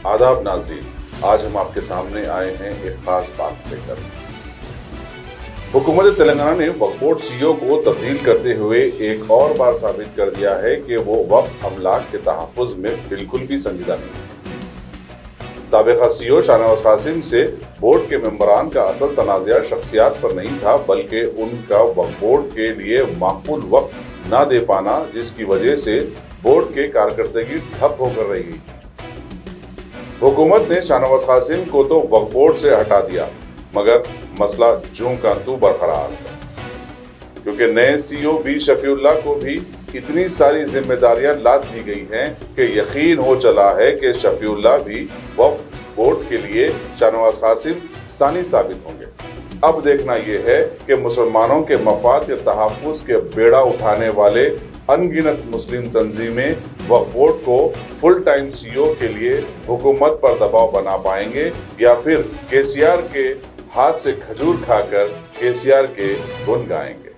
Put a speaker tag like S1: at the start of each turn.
S1: आदाब नाज़रीन, आज हम आपके सामने आए हैं एक खास बात लेकर। हुकूमत तेलंगाना ने वक्फ बोर्ड सीईओ को तब्दील करते हुए एक और बार साबित कर दिया है कि वो वक्फ अमलाक के तहफ़्फ़ुज़ में बिल्कुल भी संजीदा नहीं। साबिक़ा सीईओ शाहनवाज कासिम से बोर्ड के मेंबरान का असल तनाज़ा शख्सियात पर नहीं था, बल्कि उनका वक्फ बोर्ड के लिए माकूल वक्त ना दे पाना, जिसकी वजह से बोर्ड के कारकर्दगी ठप होकर रही। हुकूमत ने शाहनवाज कासिम को तो वक्फ बोर्ड से हटा दिया, मगर मसला जूं का तू बरकरार है, क्योंकि नए सीईओ बी शफीउल्लाह को भी इतनी सारी जिम्मेदारियां लाद दी गई हैं कि यकीन हो चला है कि शफीउल्लाह भी वक्फ बोर्ड के लिए शाहनवाज कासिम सानी साबित होंगे। अब देखना यह है कि मुसलमानों के मफाद के तहफ़्फ़ुज़ के बेड़ा उठाने वाले अनगिनत मुस्लिम तंजीमें वक्फ बोर्ड को फुल टाइम सीईओ के लिए हुकूमत पर दबाव बना पाएंगे, या फिर केसीआर के हाथ से खजूर खाकर केसीआर के गुन गाएंगे।